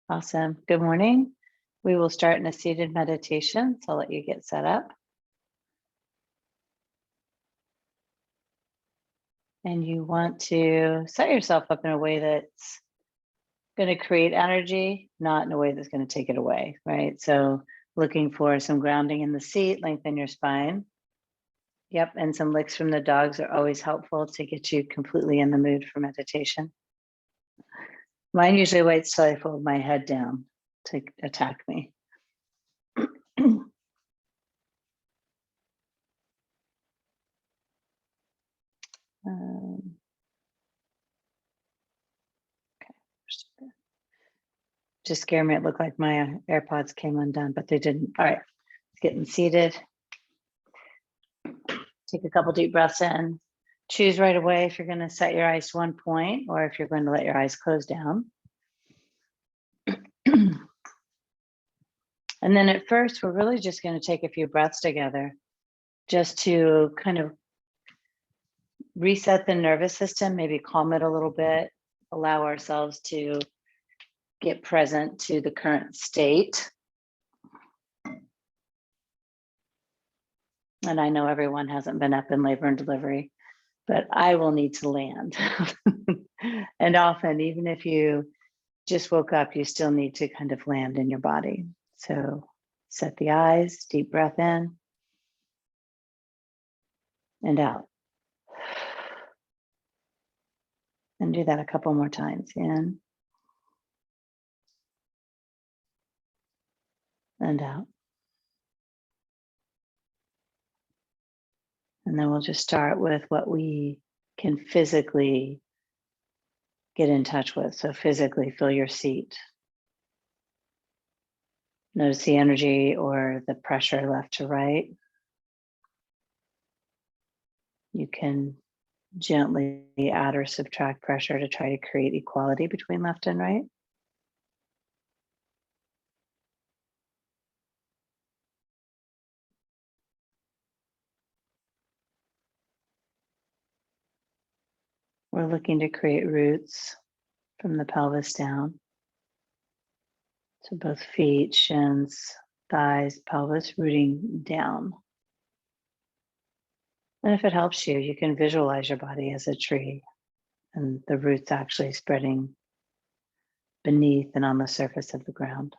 Awesome. Good morning. We will start in a seated meditation, so I'll let you get set up. And you want to set yourself up in a way that's going to create energy, not in a way that's going to take it away, right? So looking for some grounding in the seat, lengthen your spine. Yep, and some licks from the dogs are always helpful to get you completely in the mood for meditation. Mine usually waits till I fold my head down to attack me. Just scared me. It looked like my AirPods came undone, but they didn't. All right, getting seated. Take a couple deep breaths in. Choose right away if you're going to set your eyes to one point or if you're going to let your eyes close down. And then at first, we're really just going to take a few breaths together just to kind of reset the nervous system, maybe calm it a little bit, allow ourselves to get present to the current state. And I know everyone hasn't been up in labor and delivery, but I will need to land. And often, even if you just woke up, you still need to kind of land in your body. So set the eyes, deep breath in and out. And do that a couple more times. In and out. And then we'll just start with what we can physically get in touch with. So physically feel your seat. Notice the energy or the pressure left to right. You can gently add or subtract pressure to try to create equality between left and right. We're looking to create roots from the pelvis down. So both feet, shins, thighs, pelvis, rooting down. And if it helps you, you can visualize your body as a tree and the roots actually spreading beneath and on the surface of the ground.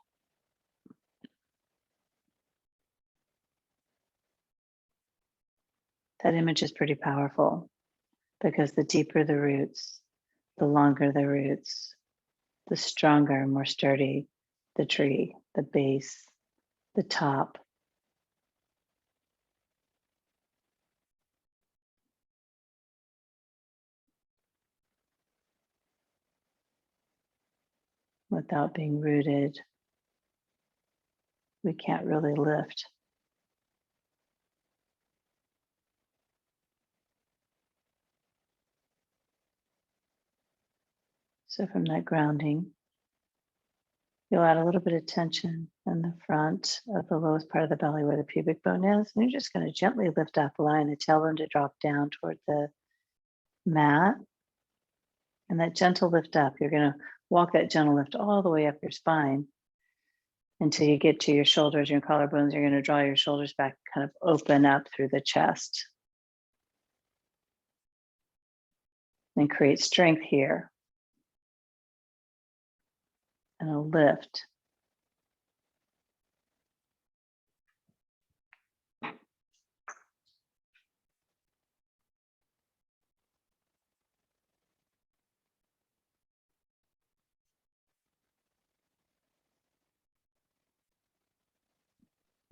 That image is pretty powerful because the deeper the roots, the longer the roots, the stronger, more sturdy the tree, the base, the top. Without being rooted, we can't really lift. So from that grounding, you'll add a little bit of tension in the front of the lowest part of the belly where the pubic bone is. And you're just going to gently lift up, allowing the tailbone to drop down toward the mat. And that gentle lift up, you're going to walk that gentle lift all the way up your spine until you get to your shoulders, your collarbones. You're going to draw your shoulders back, kind of open up through the chest. And create strength here. And a lift.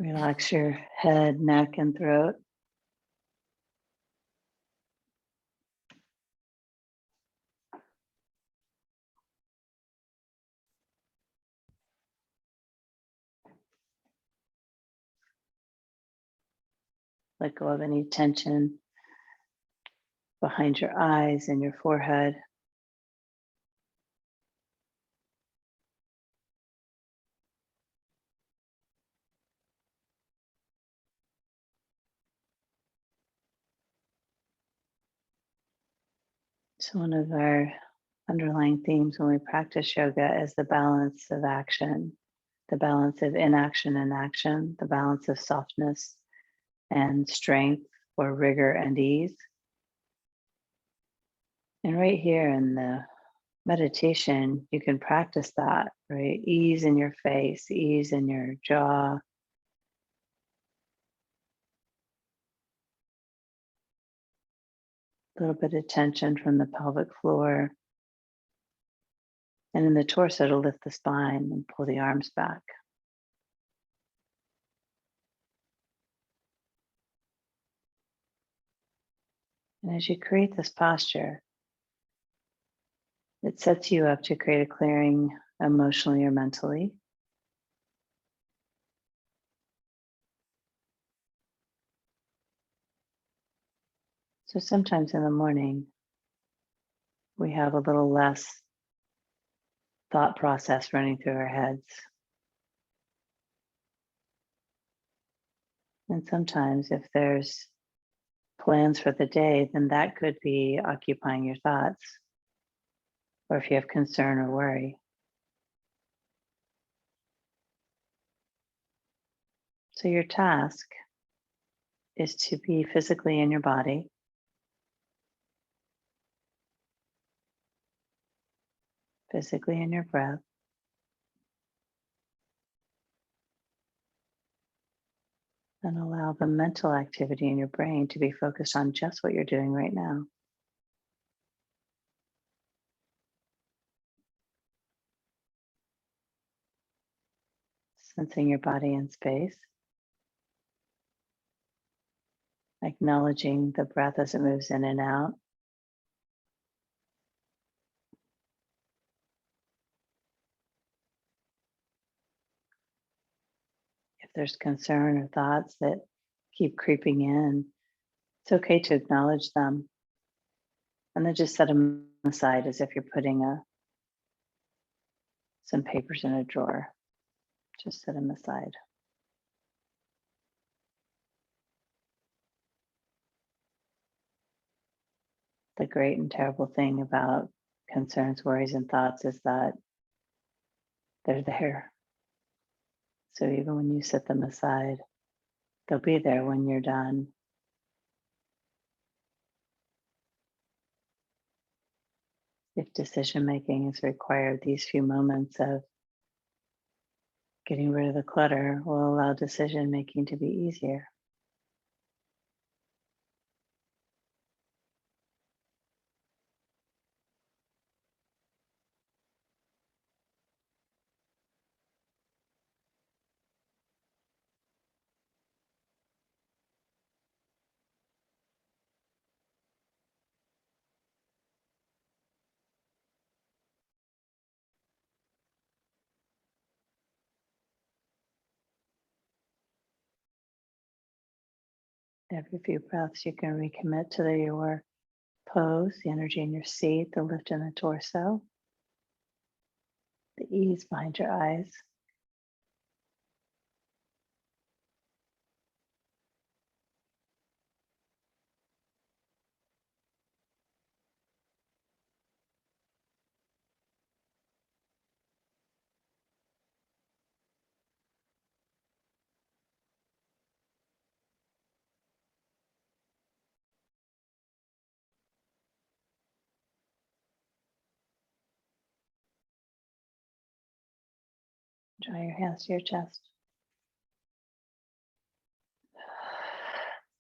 Relax your head, neck, and throat. Let go of any tension behind your eyes and your forehead. So one of our underlying themes when we practice yoga is the balance of action, the balance of inaction and action, the balance of softness and strength, or rigor and ease. And right here in the meditation, you can practice that, right? Ease in your face, ease in your jaw. A little bit of tension from the pelvic floor. And in the torso to lift the spine and pull the arms back. And as you create this posture, it sets you up to create a clearing emotionally or mentally. So sometimes in the morning, we have a little less thought process running through our heads. And sometimes if there's plans for the day, then that could be occupying your thoughts. Or if you have concern or worry. So your task is to be physically in your body, physically in your breath, and allow the mental activity in your brain to be focused on just what you're doing right now. Sensing your body in space, acknowledging the breath as it moves in and out. If there's concern or thoughts that keep creeping in, it's okay to acknowledge them and then just set them aside as if you're putting some papers in a drawer. Just set them aside. The great and terrible thing about concerns, worries, and thoughts is that they're there. So even when you set them aside, they'll be there when you're done. If decision making is required, these few moments of getting rid of the clutter will allow decision making to be easier. Every few breaths, you can recommit to your pose, the energy in your seat, the lift in the torso, the ease behind your eyes. Draw your hands to your chest.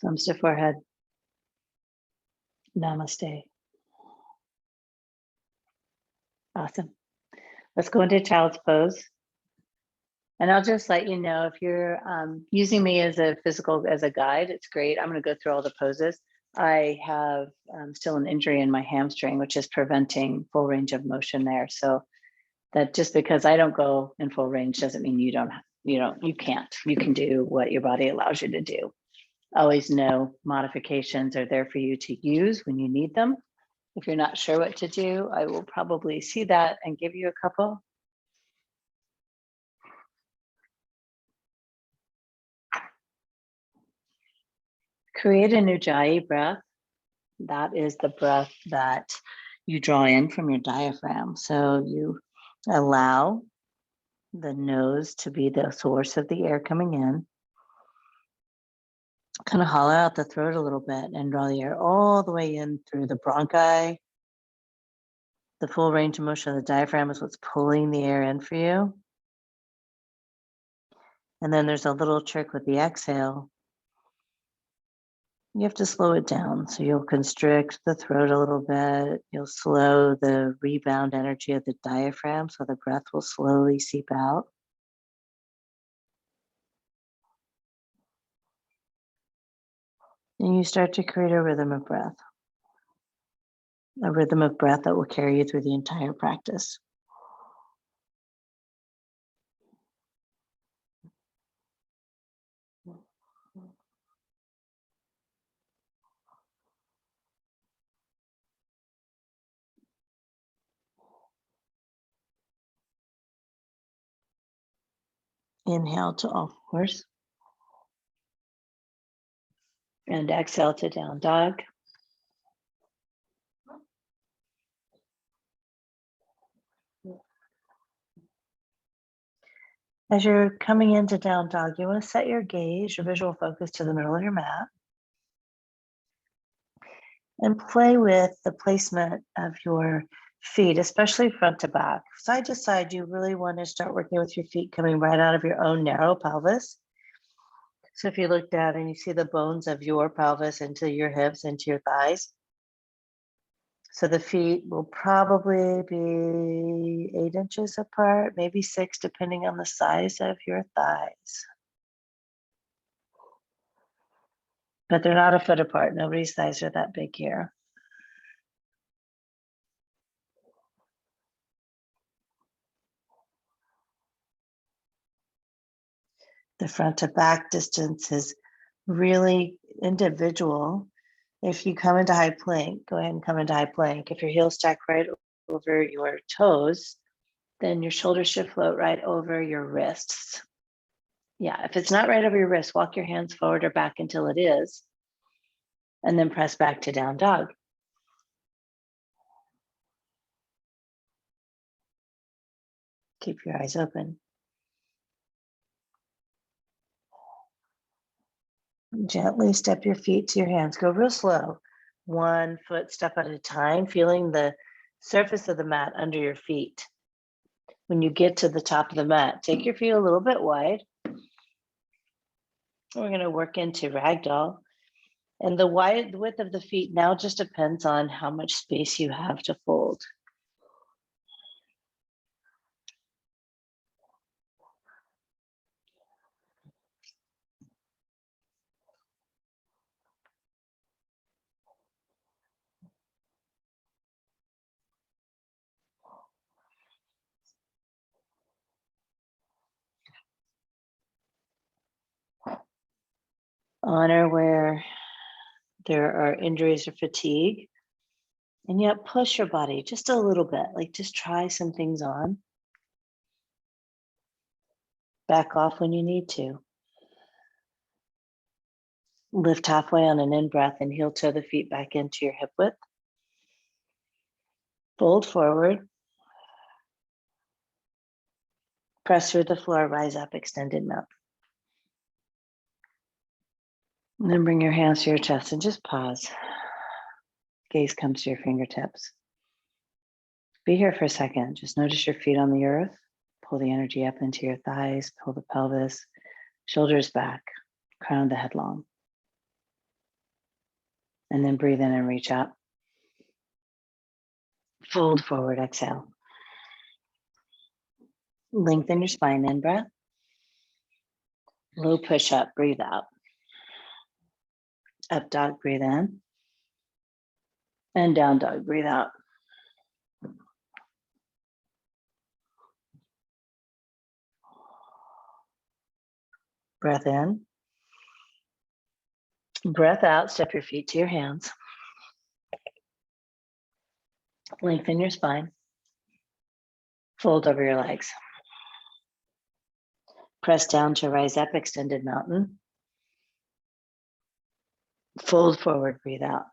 Thumbs to forehead. Namaste. Awesome. Let's go into child's pose. And I'll just let you know if you're using me as a guide, it's great. I'm going to go through all the poses. I have still an injury in my hamstring, which is preventing full range of motion there. So that just because I don't go in full range doesn't mean you can't. You can do what your body allows you to do. Always know modifications are there for you to use when you need them. If you're not sure what to do, I will probably see that and give you a couple. Create an Ujjayi breath. That is the breath that you draw in from your diaphragm. So you allow the nose to be the source of the air coming in. Kind of hollow out the throat a little bit and draw the air all the way in through the bronchi. The full range of motion of the diaphragm is what's pulling the air in for you. And then there's a little trick with the exhale. You have to slow it down. So you'll constrict the throat a little bit. You'll slow the rebound energy of the diaphragm so the breath will slowly seep out. And you start to create a rhythm of breath. A rhythm of breath that will carry you through the entire practice. Inhale to all fours. And exhale to down dog. As you're coming into down dog, you want to set your gaze, your visual focus to the middle of your mat. And play with the placement of your feet, especially front to back. Side to side, you really want to start working with your feet coming right out of your own narrow pelvis. So if you look down and you see the bones of your pelvis into your hips, into your thighs. So the feet will probably be 8 inches apart, maybe 6, depending on the size of your thighs. But they're not a foot apart. Nobody's thighs are that big here. The front to back distance is really individual. If you come into high plank, go ahead and come into high plank. If your heels stack right over your toes, then your shoulders should float right over your wrists. Yeah, if it's not right over your wrist, walk your hands forward or back until it is, and then press back to down dog. Keep your eyes open. Gently step your feet to your hands. Go real slow. 1 foot step at a time, feeling the surface of the mat under your feet. When you get to the top of the mat, take your feet a little bit wide. We're going to work into ragdoll. And the width of the feet now just depends on how much space you have to fold. Honor where there are injuries or fatigue. And yet push your body just a little bit, like just try some things on. Back off when you need to. Lift halfway on an in-breath and heel toe the feet back into your hip width. Fold forward. Press through the floor, rise up, extended mouth. And then bring your hands to your chest and just pause. Gaze comes to your fingertips. Be here for a second. Just notice your feet on the earth. Pull the energy up into your thighs, pull the pelvis, shoulders back, crown of the head long. And then breathe in and reach up. Fold forward, exhale. Lengthen your spine, in breath. Low push up, breathe out. Up dog, breathe in. And down dog, breathe out. Breath in. Breath out, step your feet to your hands. Lengthen your spine. Fold over your legs. Press down to rise up, extended mountain. Fold forward, breathe out.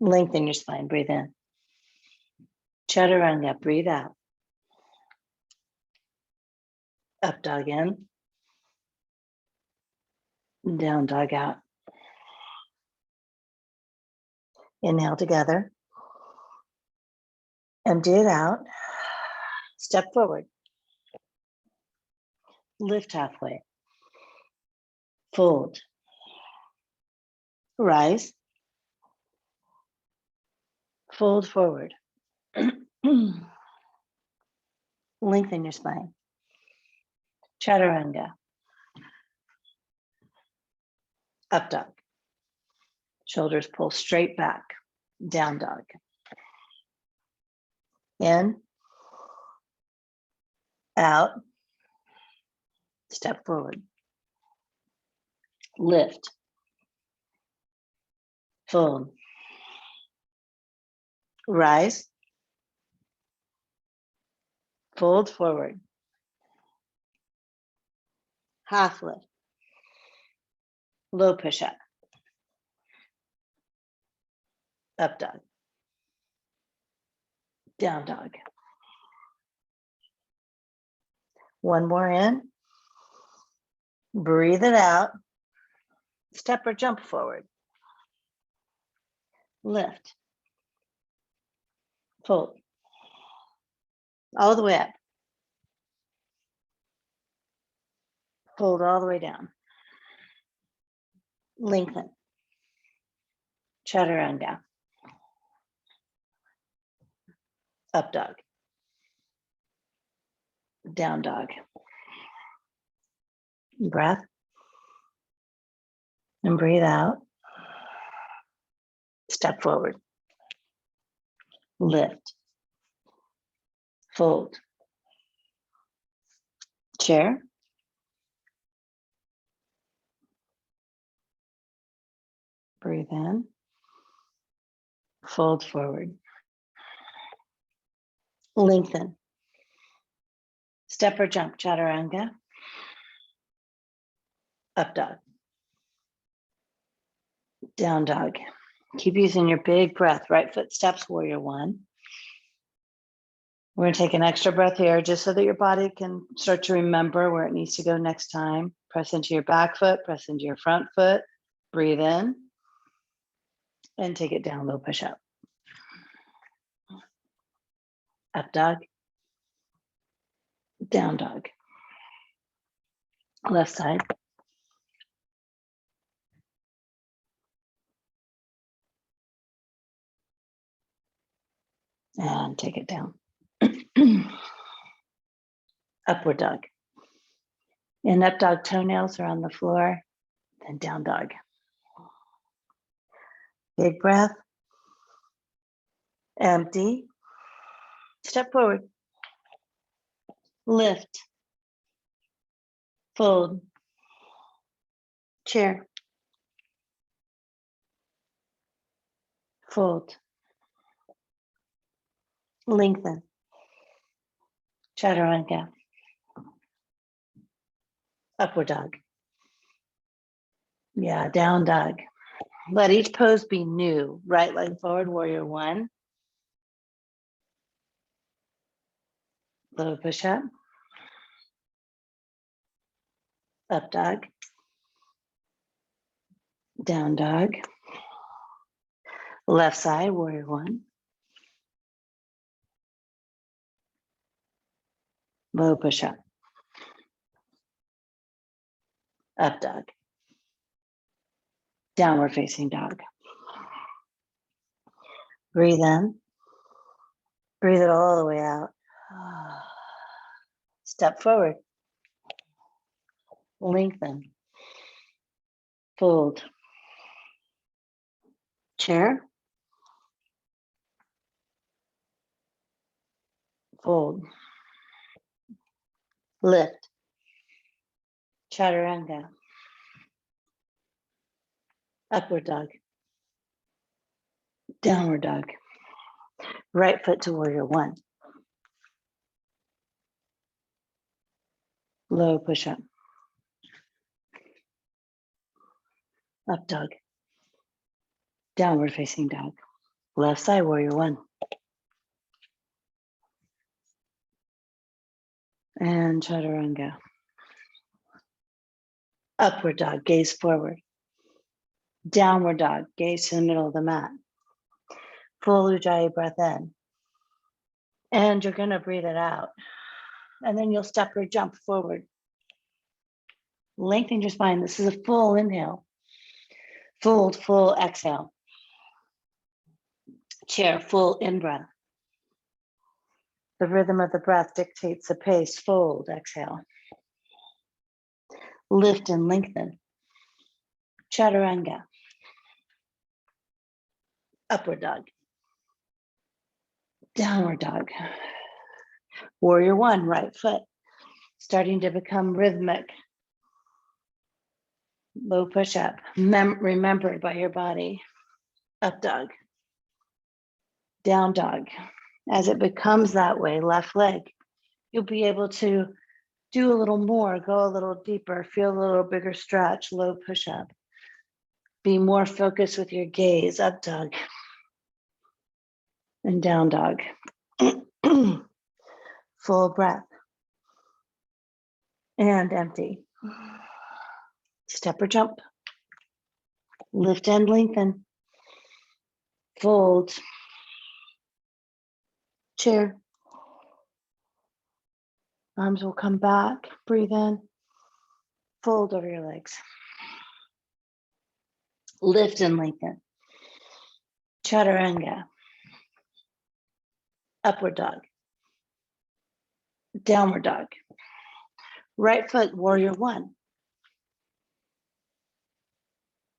Lengthen your spine, breathe in. Chaturanga, breathe out. Up dog in. Down dog out. Inhale together. Empty it out. Step forward. Lift halfway. Fold. Rise. Fold forward. Lengthen your spine. Chaturanga. Up dog. Shoulders pull straight back. Down dog. In. Out. Step forward. Lift. Fold. Rise. Fold forward. Half lift. Low push up. Up dog. Down dog. One more in. Breathe it out. Step or jump forward. Lift. Fold. All the way up. Fold all the way down. Lengthen. Chaturanga. Up dog. Down dog. Breath. And breathe out. Step forward. Lift. Fold. Chair. Breathe in. Fold forward. Lengthen. Step or jump, chaturanga. Up dog. Down dog. Keep using your big breath. Right foot steps, warrior one. We're going to take an extra breath here just so that your body can start to remember where it needs to go next time. Press into your back foot, press into your front foot. Breathe in. And take it down, low push up. Up dog. Down dog. Left side. And take it down. Upward dog. In up dog, toenails are on the floor. Then down dog. Big breath. Empty. Step forward. Lift. Fold. Chair. Fold. Lengthen. Chaturanga. Upward dog. Yeah, down dog. Let each pose be new. Right leg forward, warrior one. Low push up. Up dog. Down dog. Left side, warrior one. Low push up. Up dog. Downward facing dog. Breathe in. Breathe it all the way out. Step forward. Lengthen. Fold. Chair. Fold. Lift. Chaturanga. Upward dog. Downward dog. Right foot to warrior one. Low push up. Up dog. Downward facing dog. Left side, warrior one. And chaturanga. Upward dog, gaze forward. Downward dog, gaze to the middle of the mat. Full Ujjayi breath in. And you're gonna breathe it out. And then you'll step or jump forward. Lengthen your spine. This is a full inhale. Fold, full exhale. Chair, full in-breath. The rhythm of the breath dictates the pace. Fold, exhale. Lift and lengthen. Chaturanga. Upward dog. Downward dog. Warrior one, right foot. Starting to become rhythmic. Low push-up. Remembered by your body. Up dog. Down dog. As it becomes that way, left leg, you'll be able to do a little more, go a little deeper, feel a little bigger stretch, low push-up. Be more focused with your gaze, up dog and down dog. Full breath and empty. Step or jump. Lift and lengthen. Fold. Chair. Arms will come back. Breathe in. Fold over your legs. Lift and lengthen. Chaturanga. Upward dog. Downward dog. Right foot, warrior one.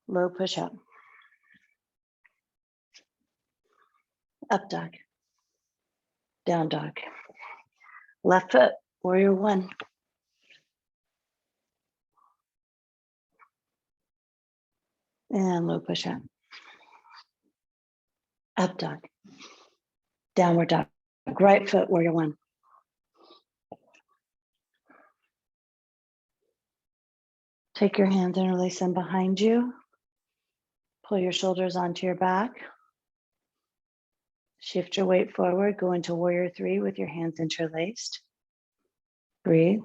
Low push-up. Up dog. Down dog. Left foot, warrior one. And low push-up. Up dog. Downward dog. Right foot, warrior one. Take your hands, interlace them behind you. Pull your shoulders onto your back. Shift your weight forward. Go into warrior three with your hands interlaced. Breathe.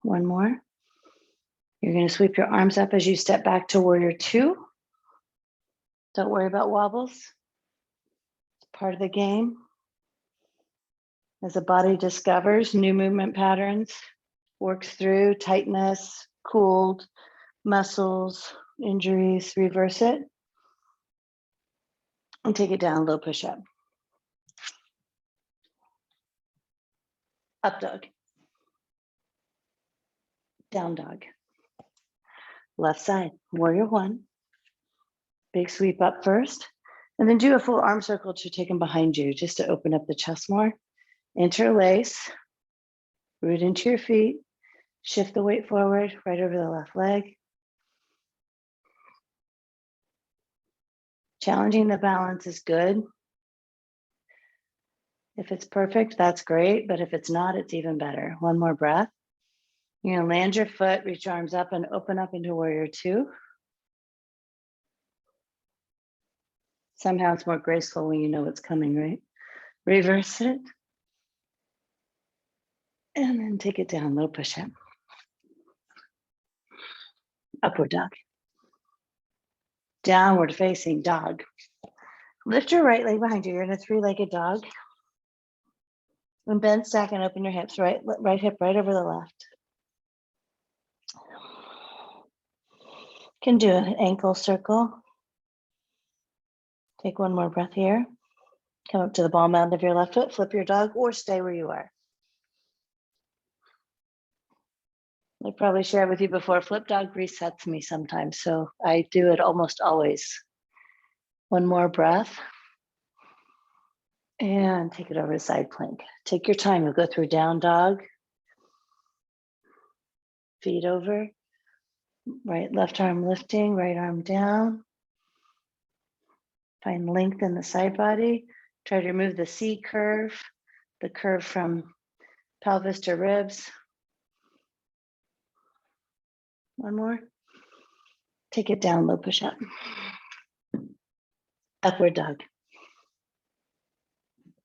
One more. You're going to sweep your arms up as you step back to warrior two. Don't worry about wobbles. It's part of the game. As the body discovers new movement patterns, works through tightness, cooled muscles, injuries, reverse it. And take it down, low push-up. Up dog. Down dog. Left side, warrior one. Big sweep up first. And then do a full arm circle to take them behind you, just to open up the chest more. Interlace, root into your feet. Shift the weight forward, right over the left leg. Challenging the balance is good. If it's perfect, that's great. But if it's not, it's even better. One more breath. You're gonna land your foot, reach your arms up and open up into warrior two. Somehow it's more graceful when you know what's coming, right? Reverse it. And then take it down, low push-up. Upward dog. Downward facing dog. Lift your right leg behind you. You're in a three-legged dog. And bend, stack, and open your hips. Right hip right over the left. Can do an ankle circle. Take one more breath here. Come up to the ball mound of your left foot, flip your dog, or stay where you are. I probably shared with you before, flip dog resets me sometimes, so I do it almost always. One more breath. And take it over to side plank. Take your time, you'll go through down dog. Feet over. Right, left arm lifting, right arm down. Find length in the side body. Try to remove the C curve, the curve from pelvis to ribs. One more. Take it down, low push up. Upward dog.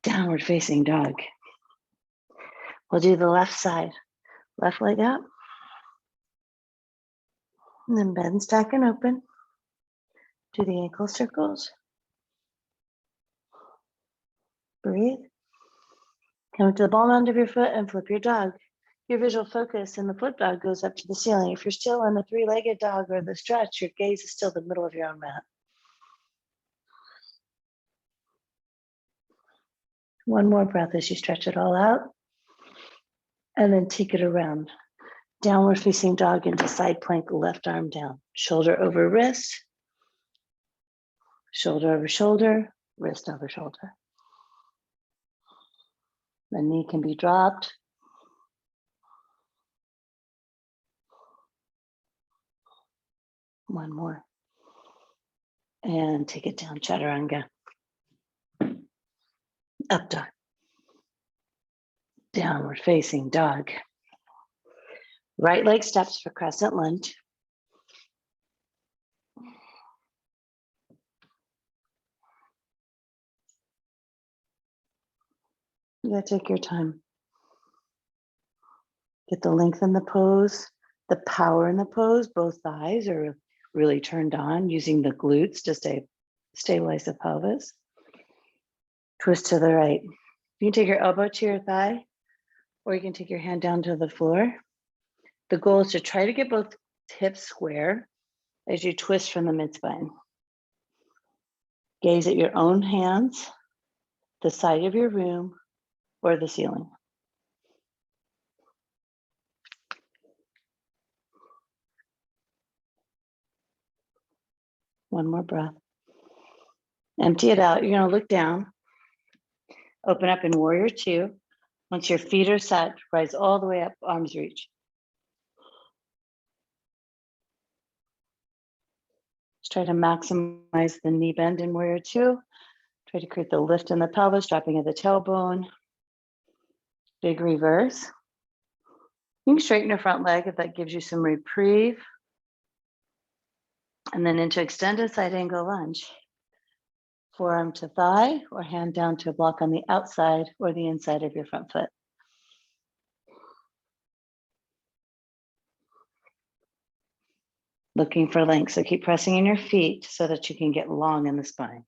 Downward facing dog. We'll do the left side. Left leg up. And then bend, stack, and open. Do the ankle circles. Breathe. Come to the ball end of your foot and flip your dog. Your visual focus in the flip dog goes up to the ceiling. If you're still in the three-legged dog or the stretch, your gaze is still the middle of your own mat. One more breath as you stretch it all out. And then take it around. Downward facing dog into side plank, left arm down. Shoulder over wrist. Shoulder over shoulder, wrist over shoulder. The knee can be dropped. One more. And take it down, chaturanga. Up dog. Downward facing dog. Right leg steps for crescent lunge. You gotta take your time. Get the length in the pose, the power in the pose. Both thighs are really turned on, using the glutes to stabilize the pelvis. Twist to the right. You can take your elbow to your thigh, or you can take your hand down to the floor. The goal is to try to get both hips square as you twist from the mid-spine. Gaze at your own hands, the side of your room, or the ceiling. One more breath. Empty it out. You're going to look down. Open up in warrior two. Once your feet are set, rise all the way up, arms reach. Just try to maximize the knee bend in warrior two. Try to create the lift in the pelvis, dropping at the tailbone. Big reverse. You can straighten your front leg if that gives you some reprieve. And then into extended side angle lunge. Forearm to thigh or hand down to a block on the outside or the inside of your front foot. Looking for length, so keep pressing in your feet so that you can get long in the spine.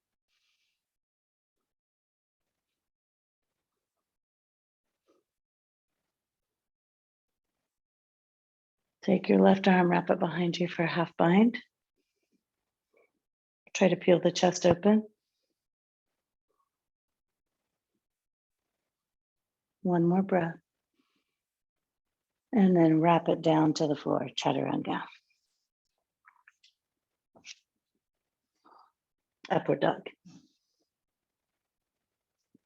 Take your left arm, wrap it behind you for a half bind. Try to peel the chest open. One more breath. And then wrap it down to the floor, chaturanga. Upward dog.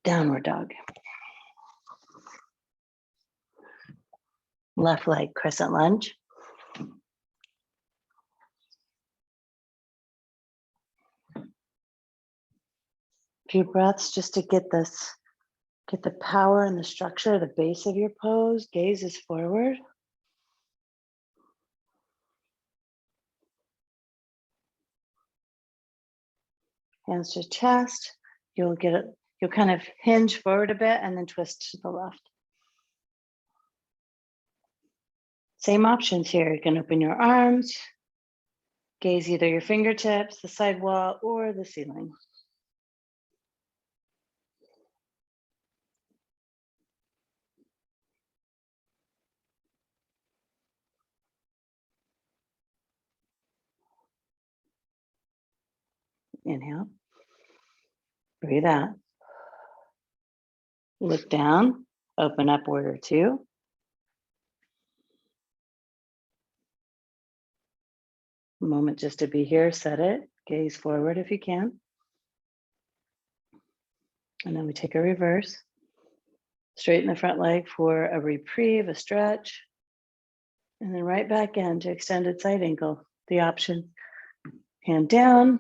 Downward dog. Left leg, crescent lunge. Few breaths just to get this, get the power and the structure, the base of your pose. Gaze is forward. Hands to chest. You'll get it, you'll kind of hinge forward a bit and then twist to the left. Same options here. You can open your arms, gaze either your fingertips, the side wall, or the ceiling. Inhale. Breathe out. Look down, open up warrior two. A moment just to be here, set it, gaze forward if you can. And then we take a reverse. Straighten the front leg for a reprieve, a stretch. And then right back into extended side angle. The option, hand down,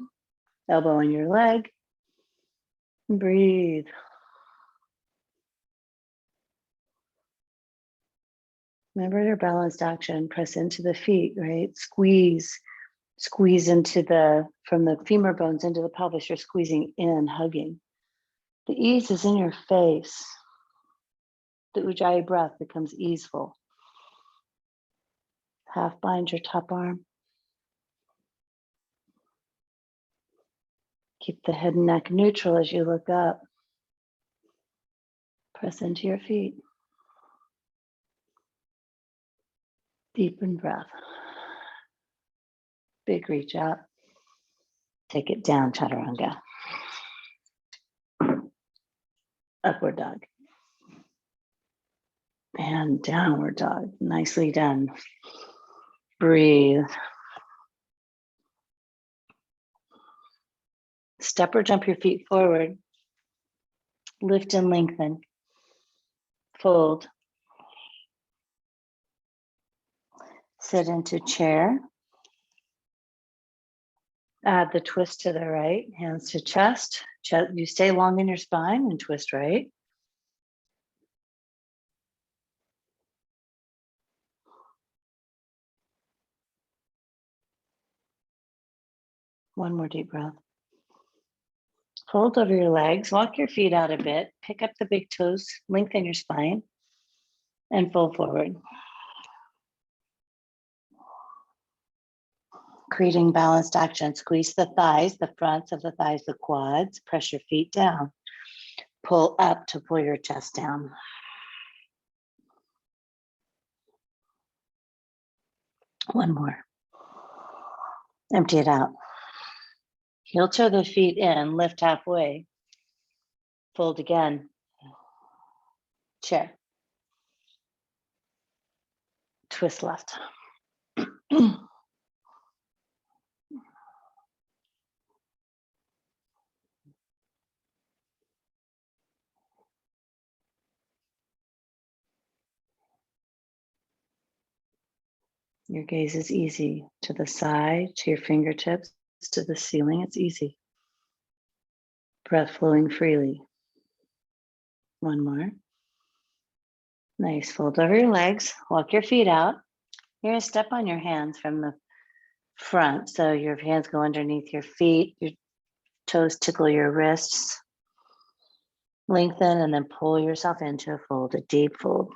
elbow in your leg. And breathe. Remember your balanced action, press into the feet, right? Squeeze into from the femur bones into the pelvis, you're squeezing in, hugging. The ease is in your face. The Ujjayi breath becomes easeful. Half bind your top arm. Keep the head and neck neutral as you look up. Press into your feet. Deepen breath. Big reach out. Take it down, chaturanga. Upward dog. And downward dog. Nicely done. Breathe. Step or jump your feet forward. Lift and lengthen. Fold. Sit into chair. Add the twist to the right, hands to chest. You stay long in your spine and twist right. One more deep breath. Fold over your legs, walk your feet out a bit, pick up the big toes, lengthen your spine, and fold forward. Creating balanced action. Squeeze the thighs, the fronts of the thighs, the quads. Press your feet down. Pull up to pull your chest down. One more. Empty it out. Heel toe the feet in, lift halfway. Fold again. Chair. Twist left. Your gaze is easy to the side, to your fingertips, to the ceiling. It's easy. Breath flowing freely. One more. Nice. Fold over your legs. Walk your feet out. You're going to step on your hands from the front. So your hands go underneath your feet. Your toes tickle your wrists. Lengthen and then pull yourself into a fold, a deep fold.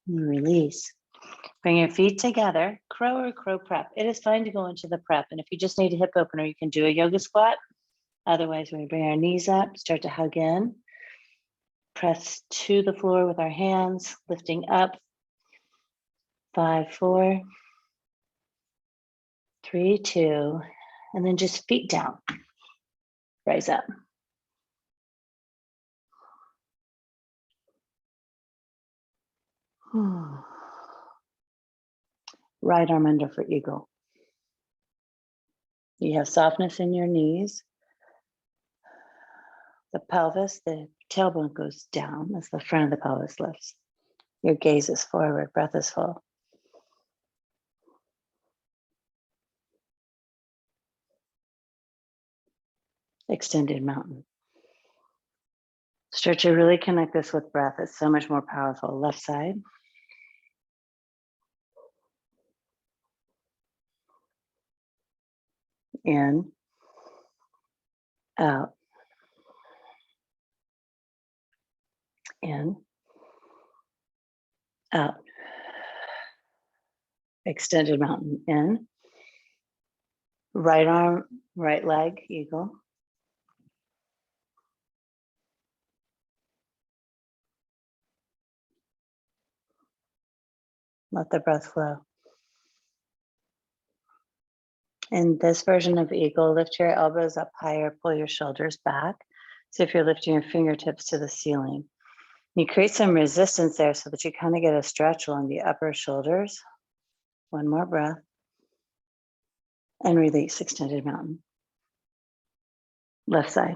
And release. Bring your feet together, crow or crow prep. It is fine to go into the prep. And if you just need a hip opener, you can do a yoga squat. Otherwise, we bring our knees up, start to hug in. Press to the floor with our hands, lifting up. 5, 4, 3, 2, and then just feet down. Rise up. Right arm under for eagle. You have softness in your knees. The pelvis, the tailbone goes down as the front of the pelvis lifts. Your gaze is forward, breath is full. Extended mountain. Start to really connect this with breath. It's so much more powerful. Left side. In, out, in, out. Extended mountain, in. Right arm, right leg, eagle. Let the breath flow. In this version of eagle, lift your elbows up higher, pull your shoulders back. So if you're lifting your fingertips to the ceiling, you create some resistance there so that you kind of get a stretch along the upper shoulders. One more breath. And release, extended mountain. Left side.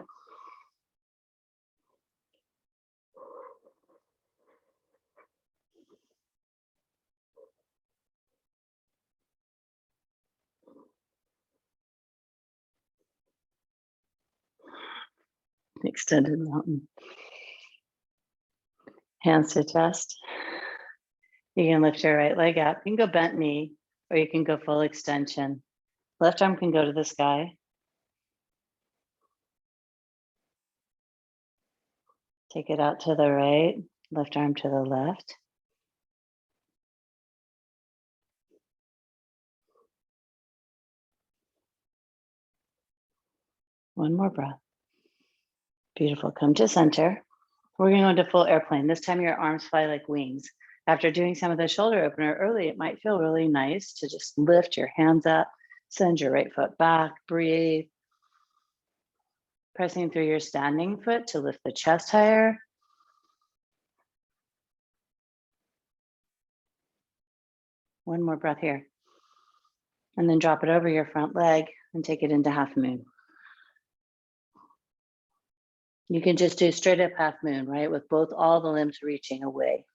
Extended mountain. Hands to chest. You can lift your right leg up. You can go bent knee, or you can go full extension. Left arm can go to the sky. Take it out to the right, left arm to the left. One more breath. Beautiful. Come to center. We're going to go into full airplane. This time your arms fly like wings. After doing some of the shoulder opener early, it might feel really nice to just lift your hands up, send your right foot back, breathe. Pressing through your standing foot to lift the chest higher. One more breath here. And then drop it over your front leg and take it into half moon. You can just do straight up half moon, right? With all the limbs reaching away.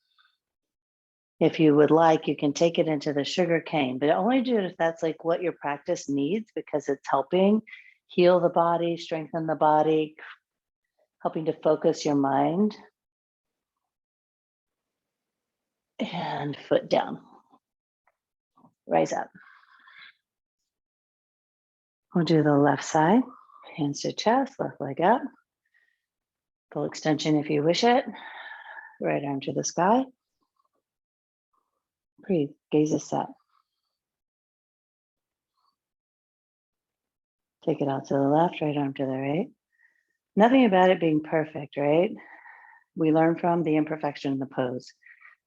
If you would like, you can take it into the sugar cane, but only do it if that's like what your practice needs, because it's helping heal the body, strengthen the body, helping to focus your mind. And foot down. Rise up. We'll do the left side. Hands to chest, left leg up. Full extension if you wish it. Right arm to the sky. Breathe, gaze is set. Take it out to the left, right arm to the right. Nothing about it being perfect, right? We learn from the imperfection in the pose.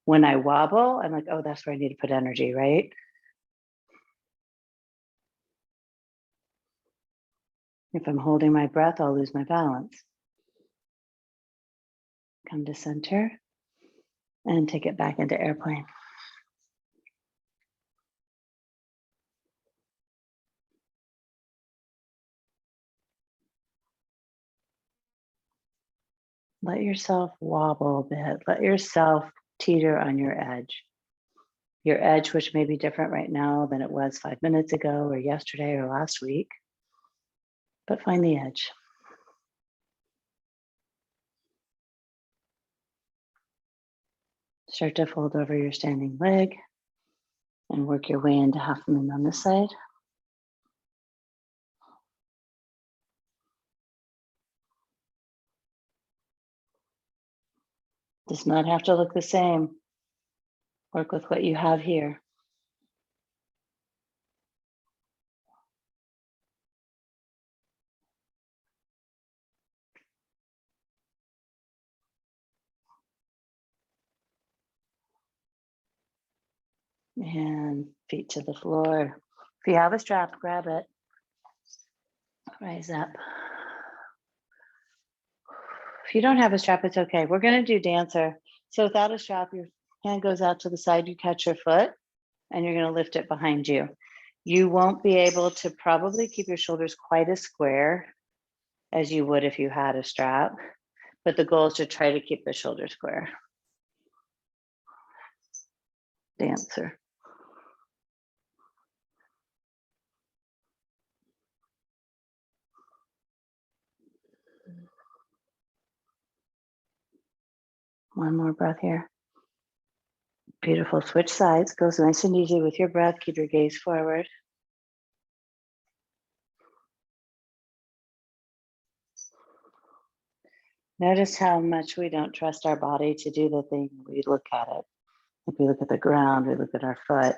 When I wobble, I'm like, oh, that's where I need to put energy, right? If I'm holding my breath, I'll lose my balance. Come to center and take it back into airplane. Let yourself wobble a bit. Let yourself teeter on your edge. Your edge, which may be different right now than it was 5 minutes ago or yesterday or last week, but find the edge. Start to fold over your standing leg and work your way into half moon on this side. Does not have to look the same. Work with what you have here. And feet to the floor. If you have a strap, grab it. Rise up. If you don't have a strap, it's okay. We're going to do dancer. So without a strap, your hand goes out to the side, you catch your foot, and you're going to lift it behind you. You won't be able to probably keep your shoulders quite as square as you would if you had a strap, but the goal is to try to keep the shoulders square. Dancer. One more breath here. Beautiful. Switch sides. Goes nice and easy with your breath. Keep your gaze forward. Notice how much we don't trust our body to do the thing. We look at it. If we look at the ground, we look at our foot.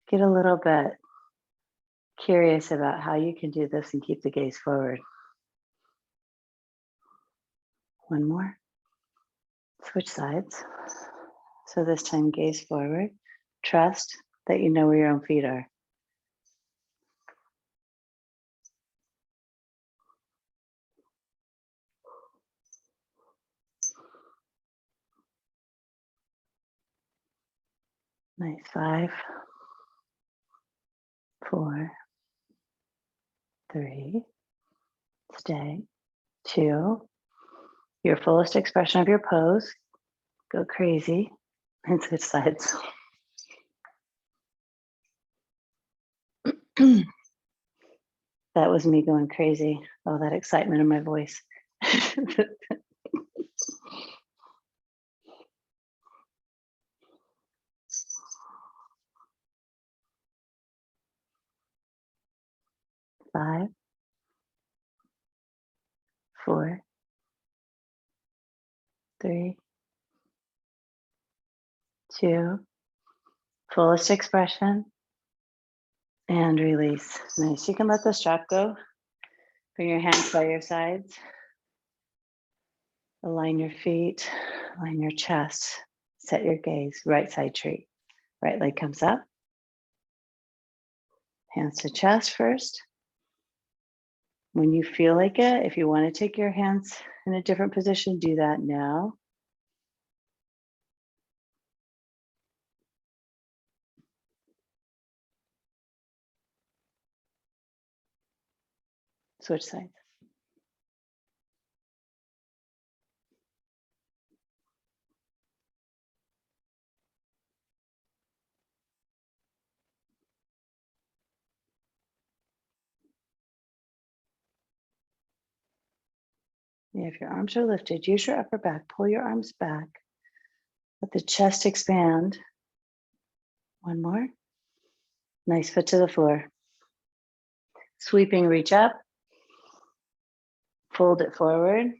Get a little bit curious about how you can do this and keep the gaze forward. One more. Switch sides. So this time, gaze forward. Trust that you know where your own feet are. Nice. 5, 4, 3, stay, 2, your fullest expression of your pose, go crazy, and switch sides. That was me going crazy. Oh, that excitement in my voice. 5, 4, 3, 2, fullest expression, and release. Nice. You can let the strap go. Bring your hands by your sides. Align your feet, align your chest. Set your gaze, right side tree. Right leg comes up. Hands to chest first. When you feel like it, if you want to take your hands in a different position, do that now. Switch sides. If your arms are lifted, use your upper back, pull your arms back. Let the chest expand. One more. Nice, foot to the floor. Sweeping, reach up. Fold it forward.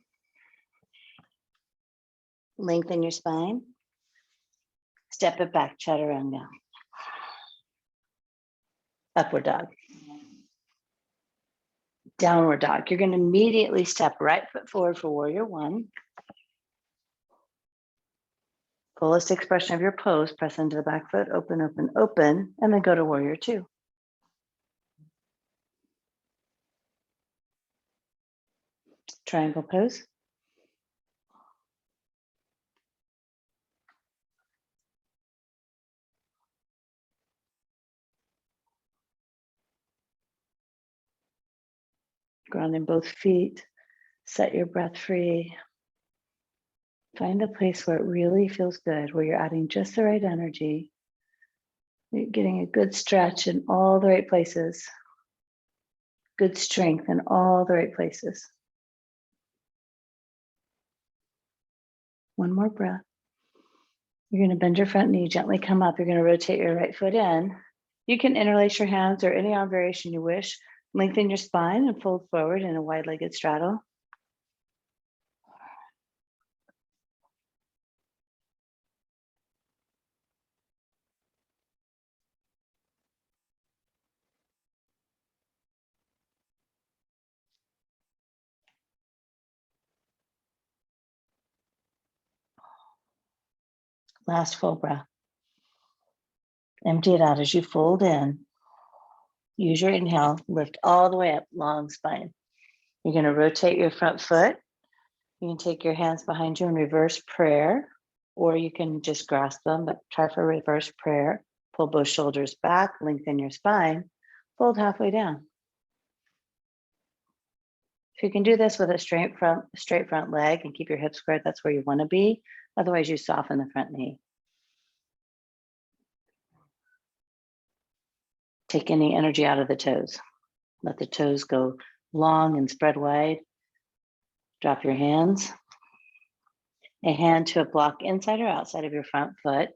Lengthen your spine. Step it back, chaturanga. Upward dog. Downward dog. You're going to immediately step right foot forward for warrior one. Fullest expression of your pose, press into the back foot, open, open, open, and then go to warrior two. Triangle pose. Ground in both feet. Set your breath free. Find a place where it really feels good, where you're adding just the right energy. You're getting a good stretch in all the right places. Good strength in all the right places. One more breath. You're going to bend your front knee, gently come up. You're going to rotate your right foot in. You can interlace your hands or any arm variation you wish. Lengthen your spine and fold forward in a wide-legged straddle. Last full breath. Empty it out as you fold in. Use your inhale, lift all the way up, long spine. You're going to rotate your front foot. You can take your hands behind you in reverse prayer, or you can just grasp them, but try for reverse prayer. Pull both shoulders back, lengthen your spine, fold halfway down. If you can do this with a straight front leg and keep your hips squared, that's where you want to be. Otherwise, you soften the front knee. Take any energy out of the toes. Let the toes go long and spread wide. Drop your hands. A hand to a block inside or outside of your front foot.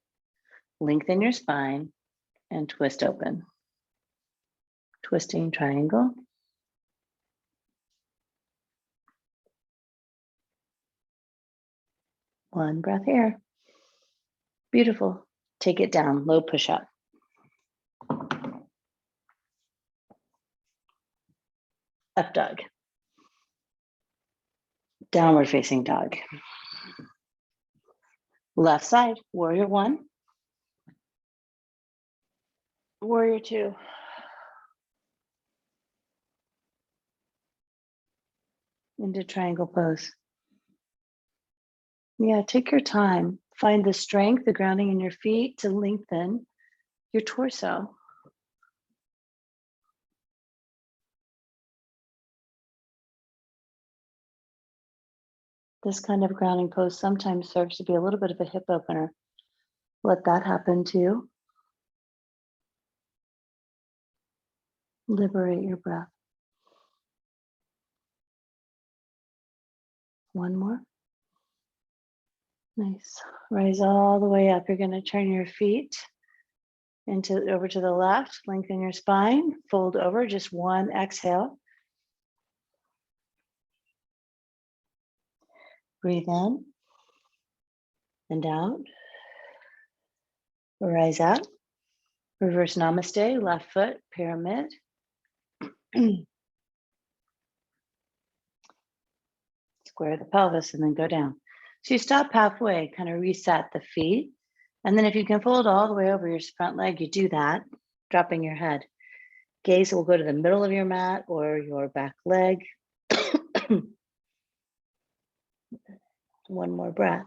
Lengthen your spine and twist open. Twisting triangle. One breath here. Beautiful. Take it down, low push up. Up dog. Downward facing dog. Left side, warrior one. Warrior two. Into triangle pose. Yeah, take your time. Find the strength, the grounding in your feet to lengthen your torso. This kind of grounding pose sometimes serves to be a little bit of a hip opener. Let that happen too. Liberate your breath. One more. Nice. Rise all the way up. You're going to turn your feet over to the left, lengthen your spine, fold over, just one exhale. Breathe in and out. Rise up. Reverse namaste, left foot, pyramid. Square the pelvis and then go down. So you stop halfway, kind of reset the feet. And then if you can fold all the way over your front leg, you do that, dropping your head. Gaze will go to the middle of your mat or your back leg. One more breath.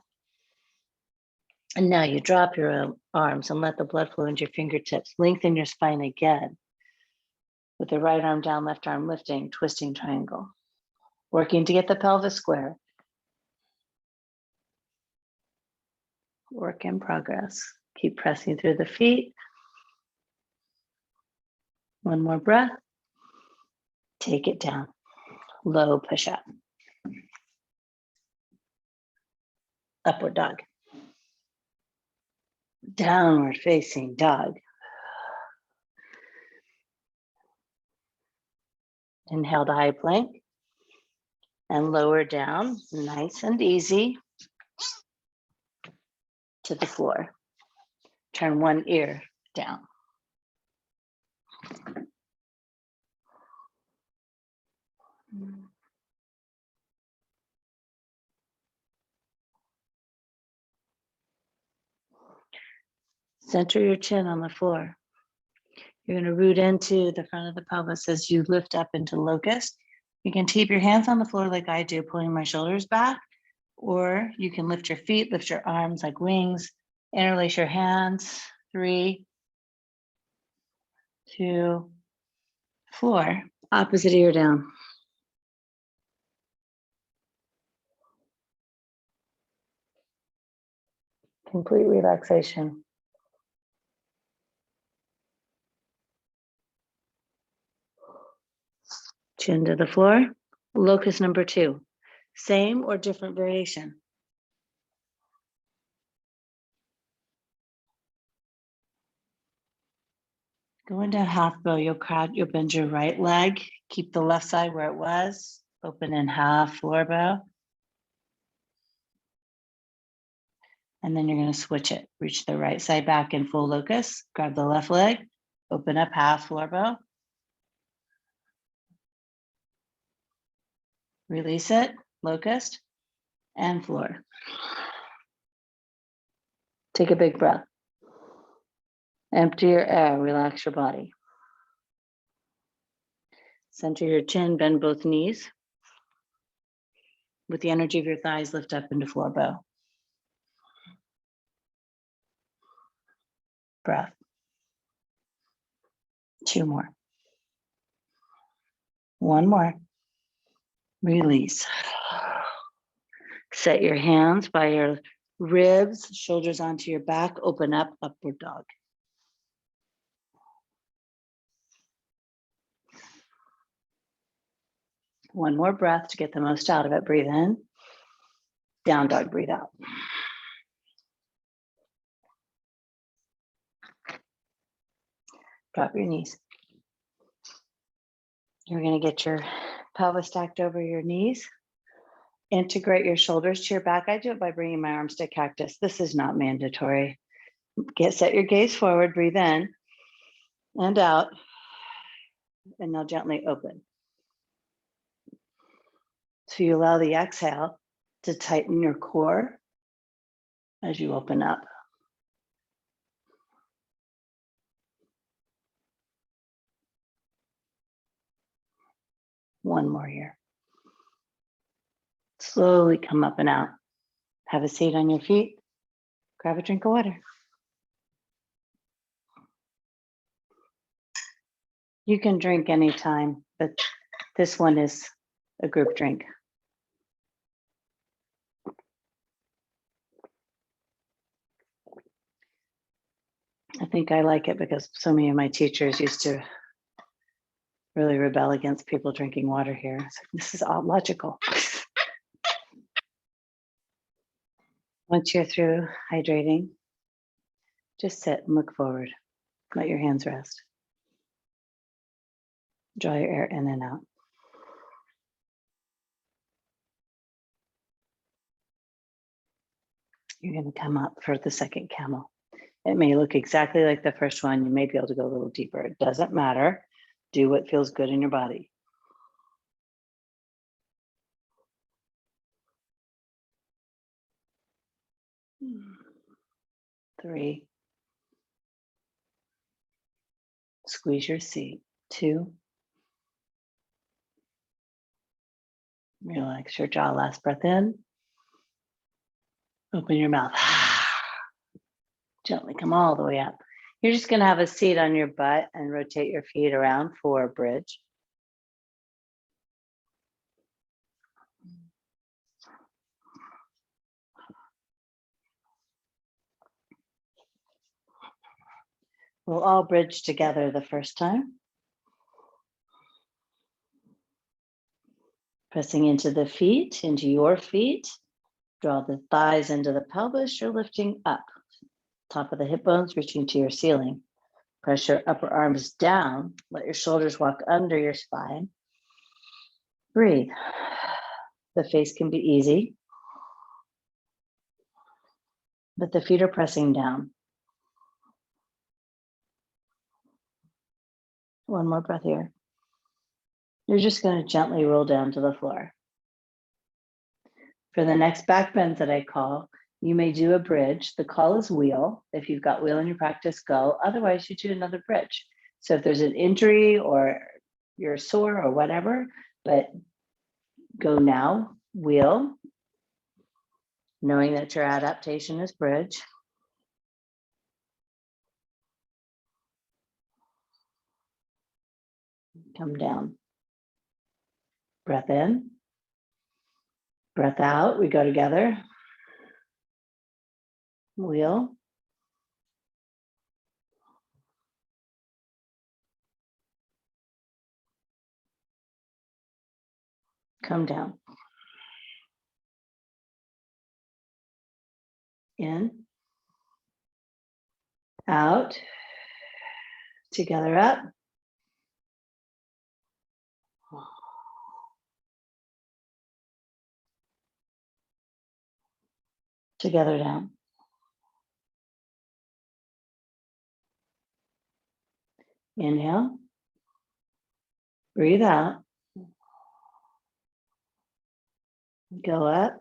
And now you drop your arms and let the blood flow into your fingertips. Lengthen your spine again. With the right arm down, left arm lifting, twisting triangle. Working to get the pelvis square. Work in progress. Keep pressing through the feet. One more breath. Take it down. Low push up. Upward dog. Downward facing dog. Inhale to high plank and lower down, nice and easy to the floor. Turn one ear down. Center your chin on the floor. You're going to root into the front of the pelvis as you lift up into locust. You can keep your hands on the floor like I do, pulling my shoulders back, or you can lift your feet, lift your arms like wings, interlace your hands. 3, 2, floor. Opposite ear down. Complete relaxation. Chin to the floor. Locust number 2. Same or different variation? Go into half bow. You'll bend your right leg. Keep the left side where it was. Open in half floor bow. And then you're going to switch it. Reach the right side back in full locust. Grab the left leg. Open up half floor bow. Release it. Locust and floor. Take a big breath. Empty your air. Relax your body. Center your chin. Bend both knees. With the energy of your thighs, lift up into floor bow. Breath. 2 more. 1 more. Release. Set your hands by your ribs, shoulders onto your back. Open up, upward dog. One more breath to get the most out of it. Breathe in. Down dog, breathe out. Drop your knees. You're going to get your pelvis stacked over your knees. Integrate your shoulders to your back. I do it by bringing my arms to cactus. This is not mandatory. Set your gaze forward, breathe in and out, and now gently open. So you allow the exhale to tighten your core as you open up. One more here. Slowly come up and out. Have a seat on your feet. Grab a drink of water. You can drink anytime, but this one is a group drink. I think I like it because so many of my teachers used to really rebel against people drinking water here. So this is all logical. Once you're through hydrating, just sit and look forward. Let your hands rest. Draw your air in and out. You're going to come up for the second camel. It may look exactly like the first one. You may be able to go a little deeper. It doesn't matter. Do what feels good in your body. Three. Squeeze your seat. Two. Relax your jaw. Last breath in. Open your mouth. Gently come all the way up. You're just going to have a seat on your butt and rotate your feet around for a bridge. We'll all bridge together the first time. Pressing into the feet, into your feet. Draw the thighs into the pelvis. You're lifting up. Top of the hip bones reaching to your ceiling. Press your upper arms down. Let your shoulders walk under your spine. Breathe. The face can be easy, but the feet are pressing down. One more breath here. You're just going to gently roll down to the floor. For the next back bend that I call, you may do a bridge. The call is wheel. If you've got wheel in your practice, go. Otherwise, you do another bridge. So if there's an injury or you're sore or whatever, but go now, wheel, knowing that your adaptation is bridge. Come down. Breath in. Breath out. We go together. Wheel. Come down. In. Out. Together up. Together down. Inhale. Breathe out. Go up.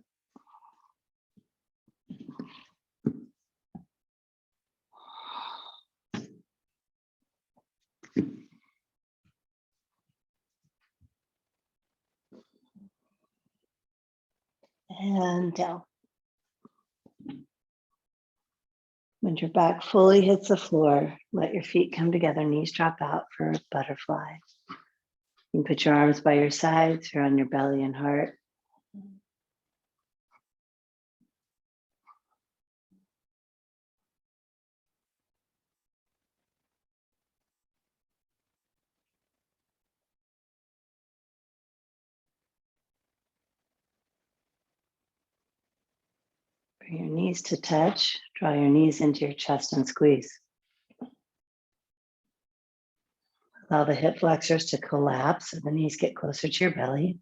And down. When your back fully hits the floor, let your feet come together, knees drop out for a butterfly. You can put your arms by your sides, you're on your belly and heart. Bring your knees to touch, draw your knees into your chest and squeeze. Allow the hip flexors to collapse so the knees get closer to your belly.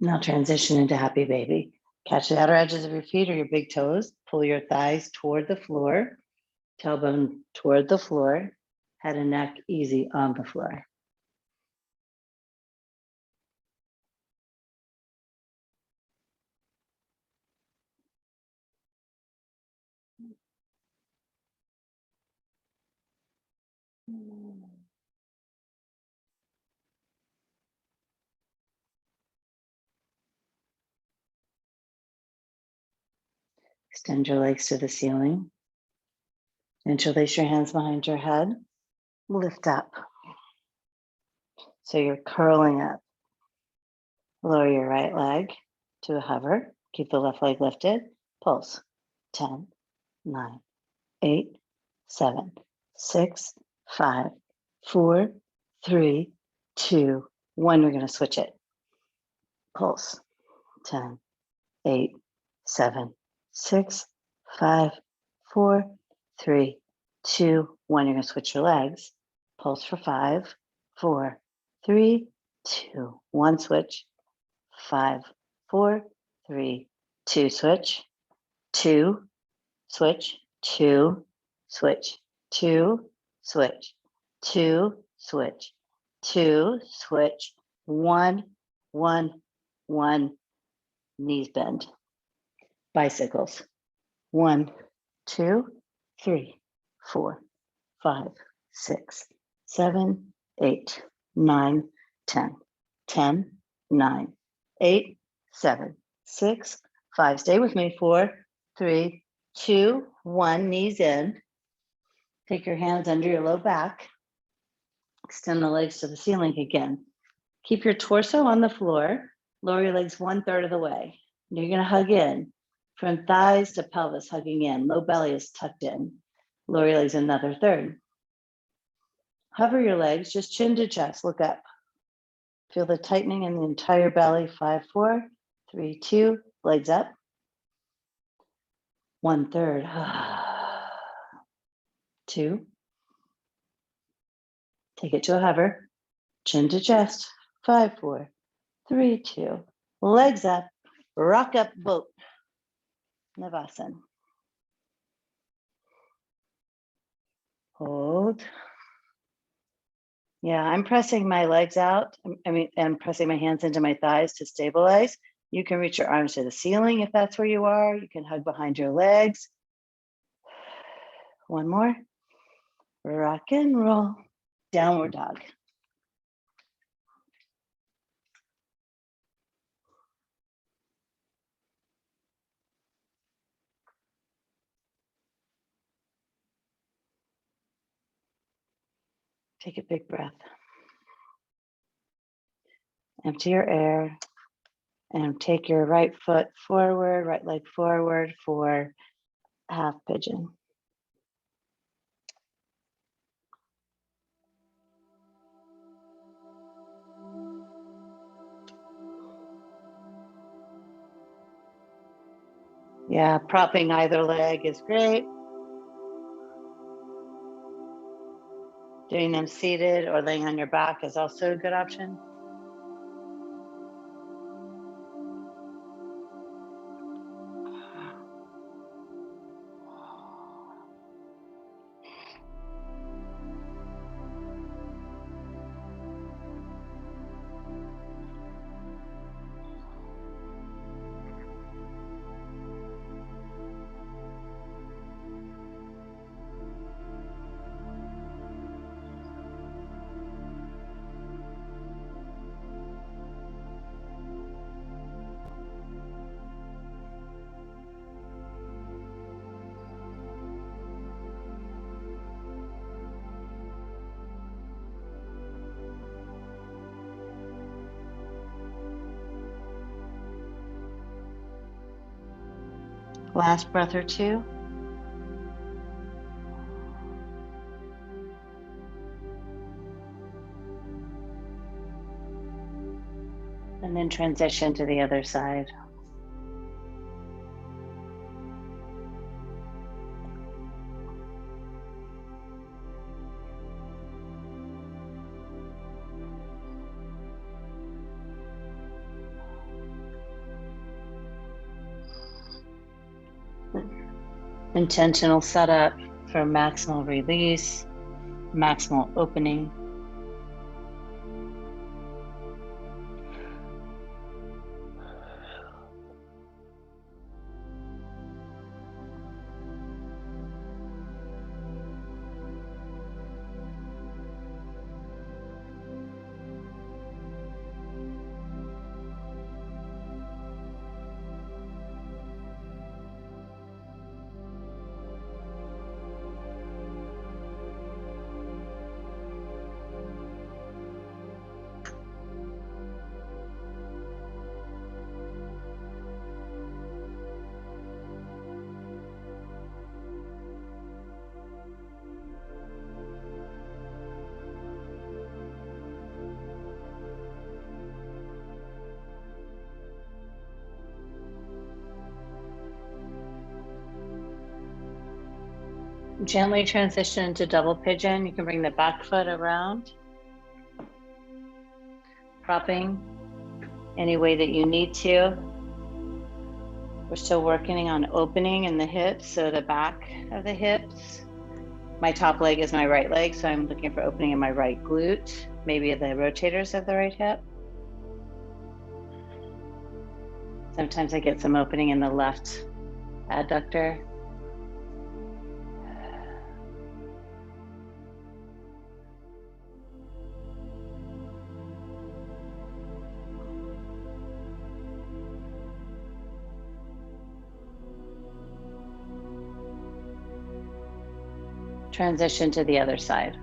Now transition into happy baby. Catch the outer edges of your feet or your big toes. Pull your thighs toward the floor, tailbone toward the floor, head and neck easy on the floor. Extend your legs to the ceiling. Interlace your hands behind your head. Lift up. So you're curling up. Lower your right leg to a hover. Keep the left leg lifted. Pulse. 10, 9, 8, 7, 6, 5, 4, 3, 2, 1. We're going to switch it. Pulse. 10, 8, 7, 6, 5, 4, 3, 2, 1. You're going to switch your legs. Pulse for 5, 4, 3, 2, 1. Switch. 5, 4, 3, 2. Switch. 2. Switch. 2. Switch. 2. Switch. 2. Switch. 2. Switch. 1, 1, 1. Knees bend. Bicycles. 1, 2, 3, 4, 5, 6, 7, 8, 9, 10. 10, 9, 8, 7, 6, 5. Stay with me. 4, 3, 2, 1. Knees in. Take your hands under your low back. Extend the legs to the ceiling again. Keep your torso on the floor. Lower your legs 1/3 of the way. You're going to hug in from thighs to pelvis, hugging in. Low belly is tucked in. Lower your legs another third. Hover your legs, just chin to chest. Look up. Feel the tightening in the entire belly. 5, 4, 3, 2. Legs up. 1/3. 2. Take it to a hover. Chin to chest. 5, 4, 3, 2. Legs up. Rock up boat. Navasana. Hold. Yeah, I'm pressing my legs out. I'm pressing my hands into my thighs to stabilize. You can reach your arms to the ceiling if that's where you are. You can hug behind your legs. One more. Rock and roll. Downward dog. Take a big breath. Empty your air and take your right foot forward, right leg forward for half pigeon. Yeah, propping either leg is great. Doing them seated or laying on your back is also a good option. Last breath or two. And then transition to the other side. Intentional setup for maximal release, maximal opening. Gently transition to double pigeon. You can bring the back foot around, propping any way that you need to. We're still working on opening in the hips, so the back of the hips. My top leg is my right leg, so I'm looking for opening in my right glute, maybe the rotators of the right hip. Sometimes I get some opening in the left adductor. Transition to the other side.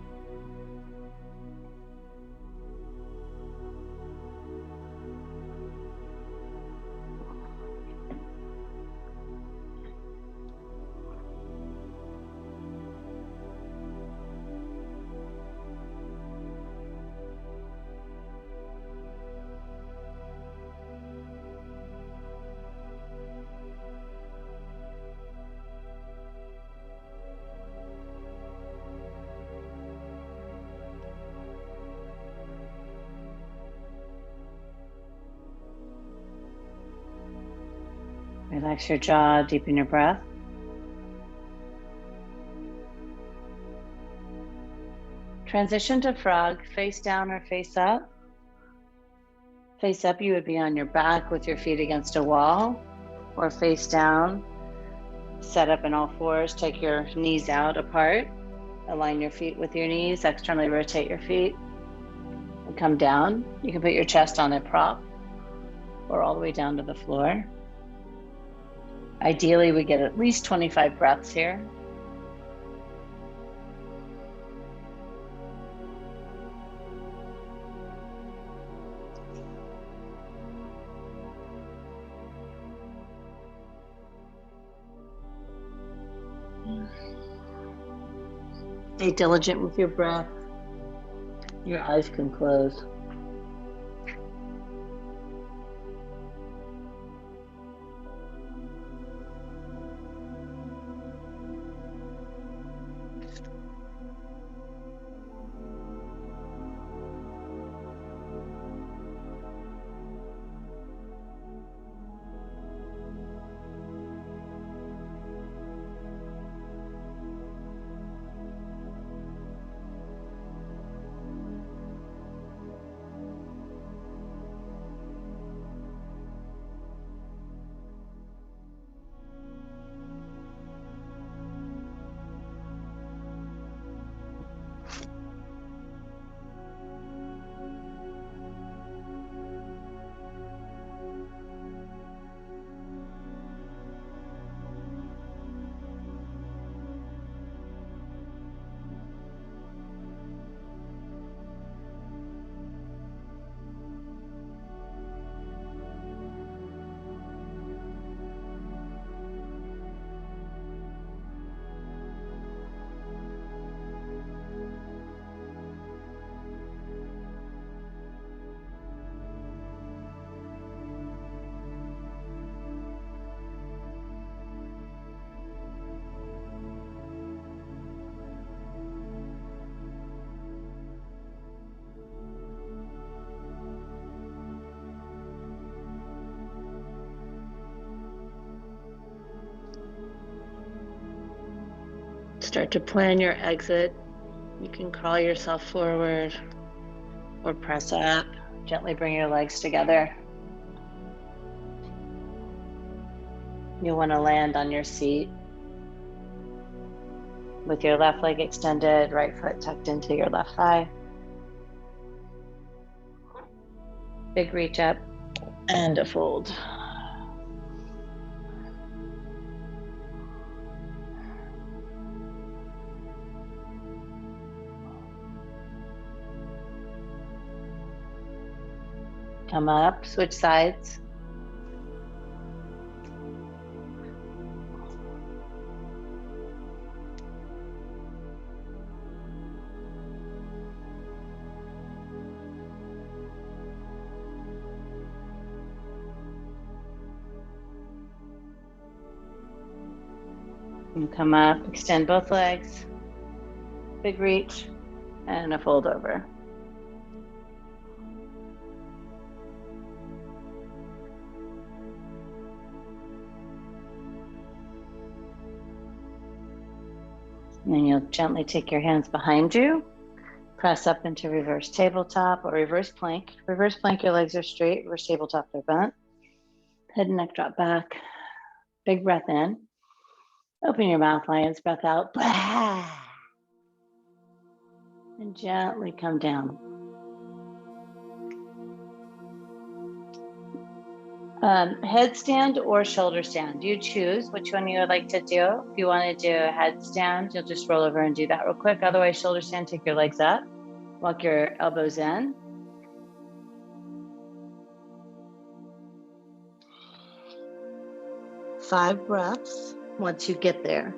Relax your jaw, deepen your breath. Transition to frog, face down or face up. Face up, you would be on your back with your feet against a wall, or face down, set up in all fours, take your knees out apart, align your feet with your knees, externally rotate your feet, and come down. You can put your chest on a prop or all the way down to the floor. Ideally, we get at least 25 breaths here. Stay diligent with your breath. Your eyes can close. Start to plan your exit. You can crawl yourself forward or press up. Gently bring your legs together. You'll want to land on your seat with your left leg extended, right foot tucked into your left thigh. Big reach up and a fold. Come up, switch sides. You come up, extend both legs, big reach, and a fold over. And then you'll gently take your hands behind you, press up into reverse tabletop or reverse plank. Reverse plank, your legs are straight. Reverse tabletop, they're bent. Head and neck drop back. Big breath in. Open your mouth, lion's breath out. And gently come down. Headstand or shoulder stand. You choose which one you would like to do. If you want to do a headstand, you'll just roll over and do that real quick. Otherwise, shoulder stand, take your legs up, walk your elbows in. Five breaths once you get there.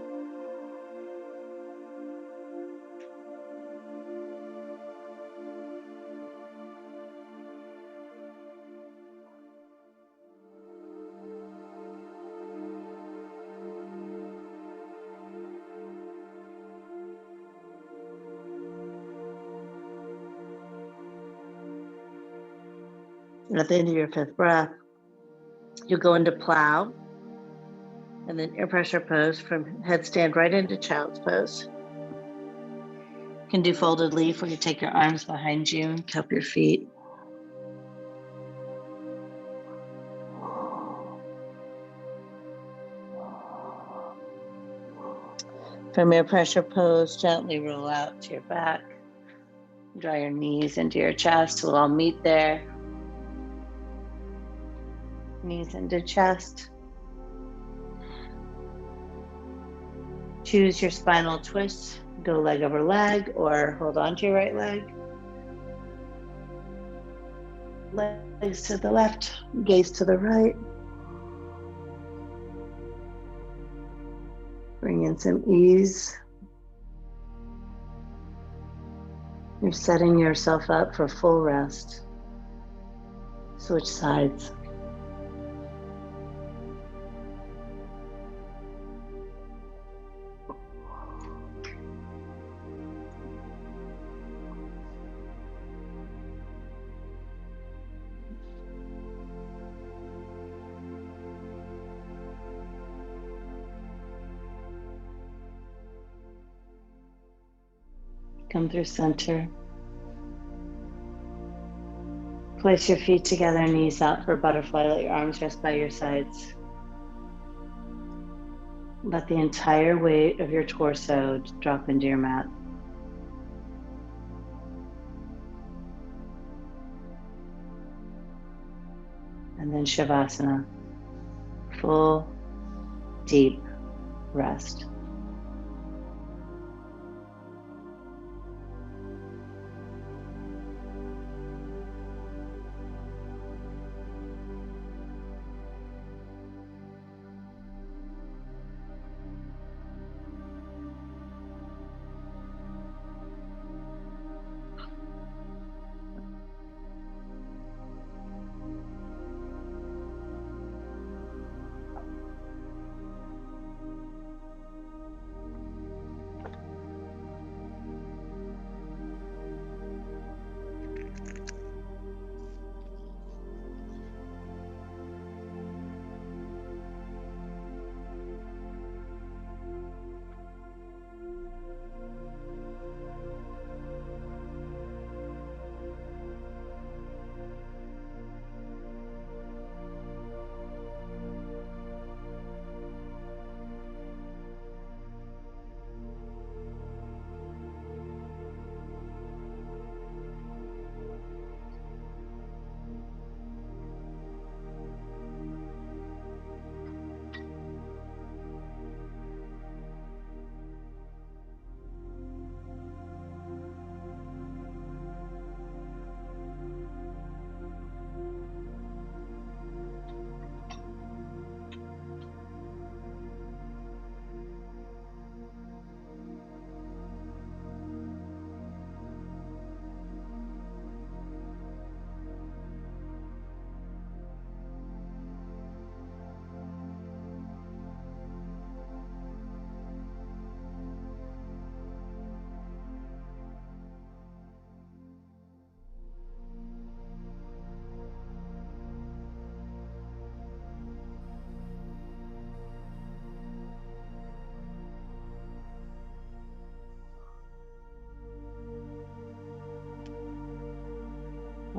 And at the end of your fifth breath, you'll go into plow and then air pressure pose from headstand right into child's pose. You can do folded leaf where you take your arms behind you and cup your feet. From air pressure pose, gently roll out to your back. Draw your knees into your chest. We'll all meet there. Knees into chest. Choose your spinal twist. Go leg over leg or hold on to your right leg. Legs to the left, gaze to the right. Bring in some ease. You're setting yourself up for full rest. Switch sides. Come through center. Place your feet together, knees out for butterfly. Let your arms rest by your sides. Let the entire weight of your torso drop into your mat. And then Shavasana, full, deep rest.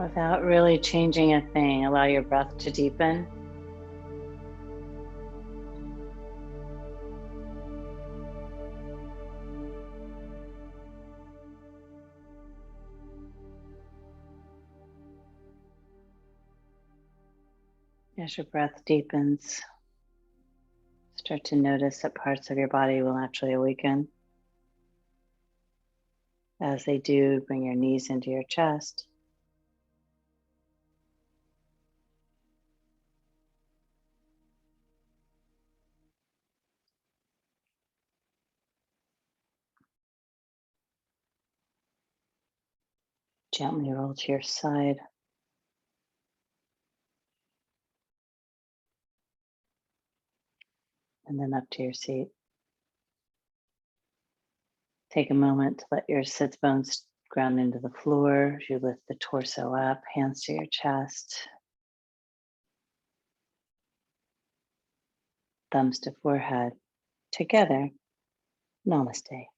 Without really changing a thing, allow your breath to deepen. As your breath deepens, start to notice that parts of your body will naturally awaken. As they do, bring your knees into your chest. Gently roll to your side. And then up to your seat. Take a moment to let your sits bones ground into the floor. As you lift the torso up, hands to your chest. Thumbs to forehead. Together, namaste.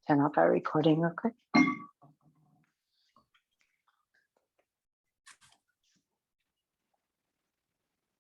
Turn off our recording real quick.